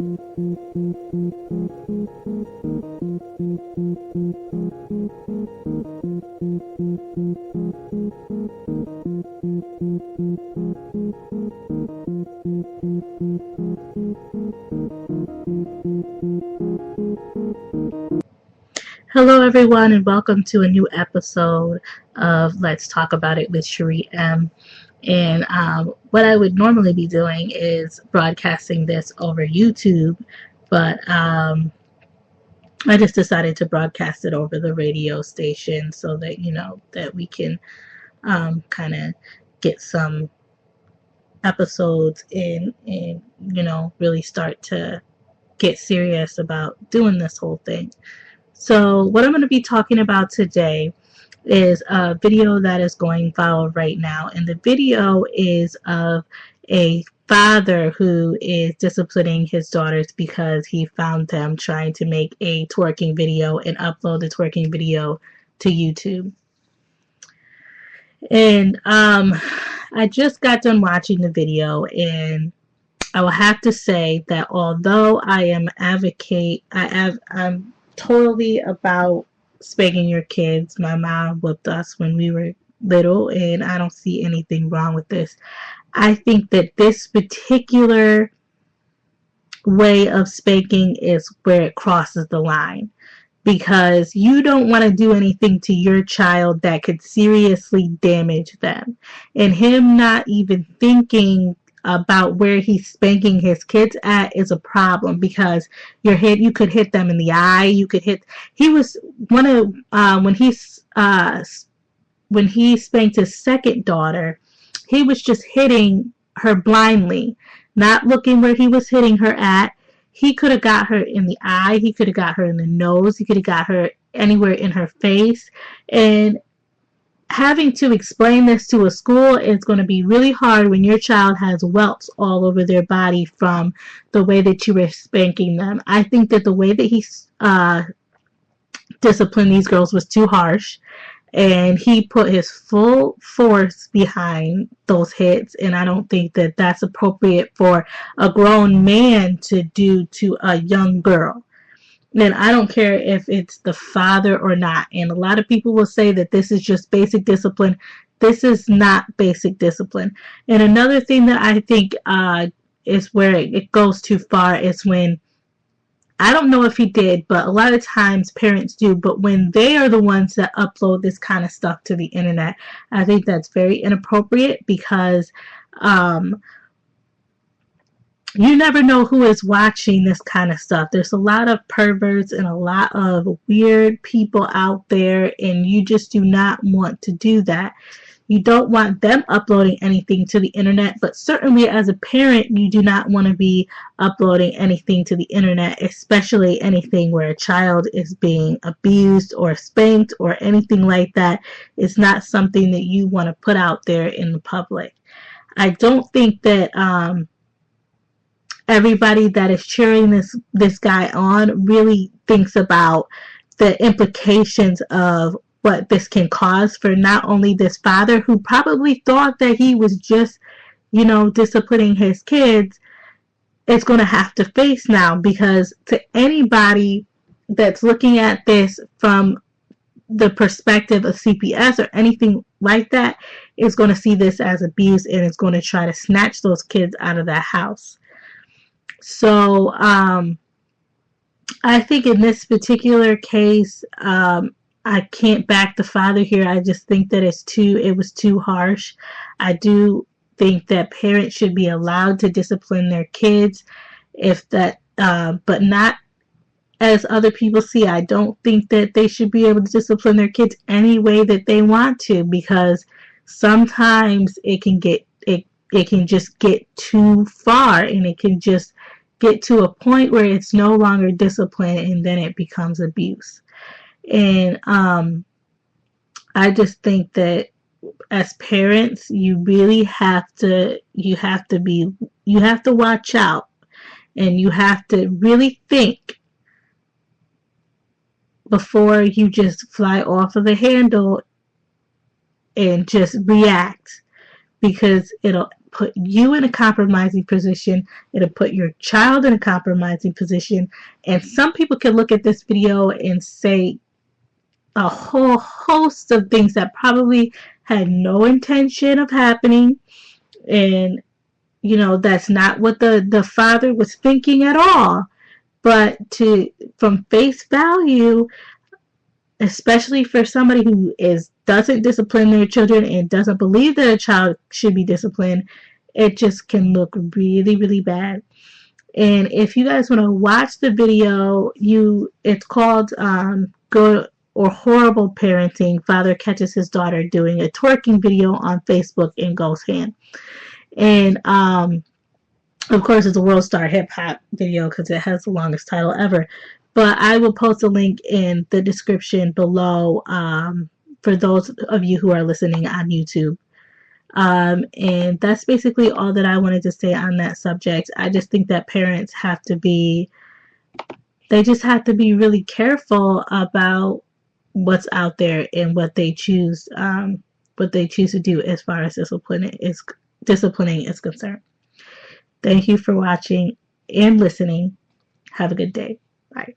Hello, everyone, and welcome to a new episode of Let's Talk About It with Cherie M. And what I would normally be doing is broadcasting this over YouTube, but I just decided to broadcast it over the radio station so that that we can kind of get some episodes in and really start to get serious about doing this whole thing. So what I'm going to be talking about today is a video that is going viral right now. And the video is of a father who is disciplining his daughters because he found them trying to make a twerking video and upload the twerking video to YouTube. And I just got done watching the video, and I will have to say that although I'm totally about spanking your kids. My mom whipped us when we were little, and I don't see anything wrong with this. I think that this particular way of spanking is where it crosses the line, because you don't want to do anything to your child that could seriously damage them. And him not even thinking about where he's spanking his kids at is a problem, because you could hit them in the eye. He was one of when he spanked his second daughter, he was just hitting her blindly, not looking where he was hitting her at. He could have got her in the eye, he could have got her in the nose, he could have got her anywhere in her face. And having to explain this to a school is going to be really hard when your child has welts all over their body from the way that you were spanking them. I think that the way that he disciplined these girls was too harsh, and he put his full force behind those hits, and I don't think that that's appropriate for a grown man to do to a young girl. And I don't care if it's the father or not. And a lot of people will say that this is just basic discipline. This is not basic discipline. And another thing that I think is where it goes too far is when, I don't know if he did, but a lot of times parents do, but when they are the ones that upload this kind of stuff to the internet, I think that's very inappropriate, because you never know who is watching this kind of stuff. There's a lot of perverts and a lot of weird people out there, and you just do not want to do that. You don't want them uploading anything to the internet, but certainly as a parent, you do not want to be uploading anything to the internet, especially anything where a child is being abused or spanked or anything like that. It's not something that you want to put out there in the public. I don't think that everybody that is cheering this guy on really thinks about the implications of what this can cause for not only this father, who probably thought that he was just, disciplining his kids, is going to have to face now. Because to anybody that's looking at this from the perspective of CPS or anything like that, is going to see this as abuse, and is going to try to snatch those kids out of that house. So I think in this particular case, I can't back the father here. I just think that it was too harsh. I do think that parents should be allowed to discipline their kids, but not as other people see. I don't think that they should be able to discipline their kids any way that they want to, because sometimes it can just get too far, and it can just get to a point where it's no longer discipline, and then it becomes abuse. And I just think that as parents, you really have to watch out, and you have to really think before you just fly off of the handle and just react, because it'll put you in a compromising position. It'll put your child in a compromising position. And some people can look at this video and say a whole host of things that probably had no intention of happening. And, that's not what the father was thinking at all. But from face value, especially for somebody who doesn't discipline their children and doesn't believe that a child should be disciplined, it just can look really, really bad. And if you guys want to watch the video, it's called Good or Horrible Parenting. Father catches his daughter doing a twerking video on Facebook and goes ham. And of course, it's a World Star Hip Hop video because it has the longest title ever. But I will post a link in the description below for those of you who are listening on YouTube. And that's basically all that I wanted to say on that subject. I just think that parents have to be really careful about what's out there and what they choose to do as far as disciplining is concerned. Thank you for watching and listening. Have a good day. Bye.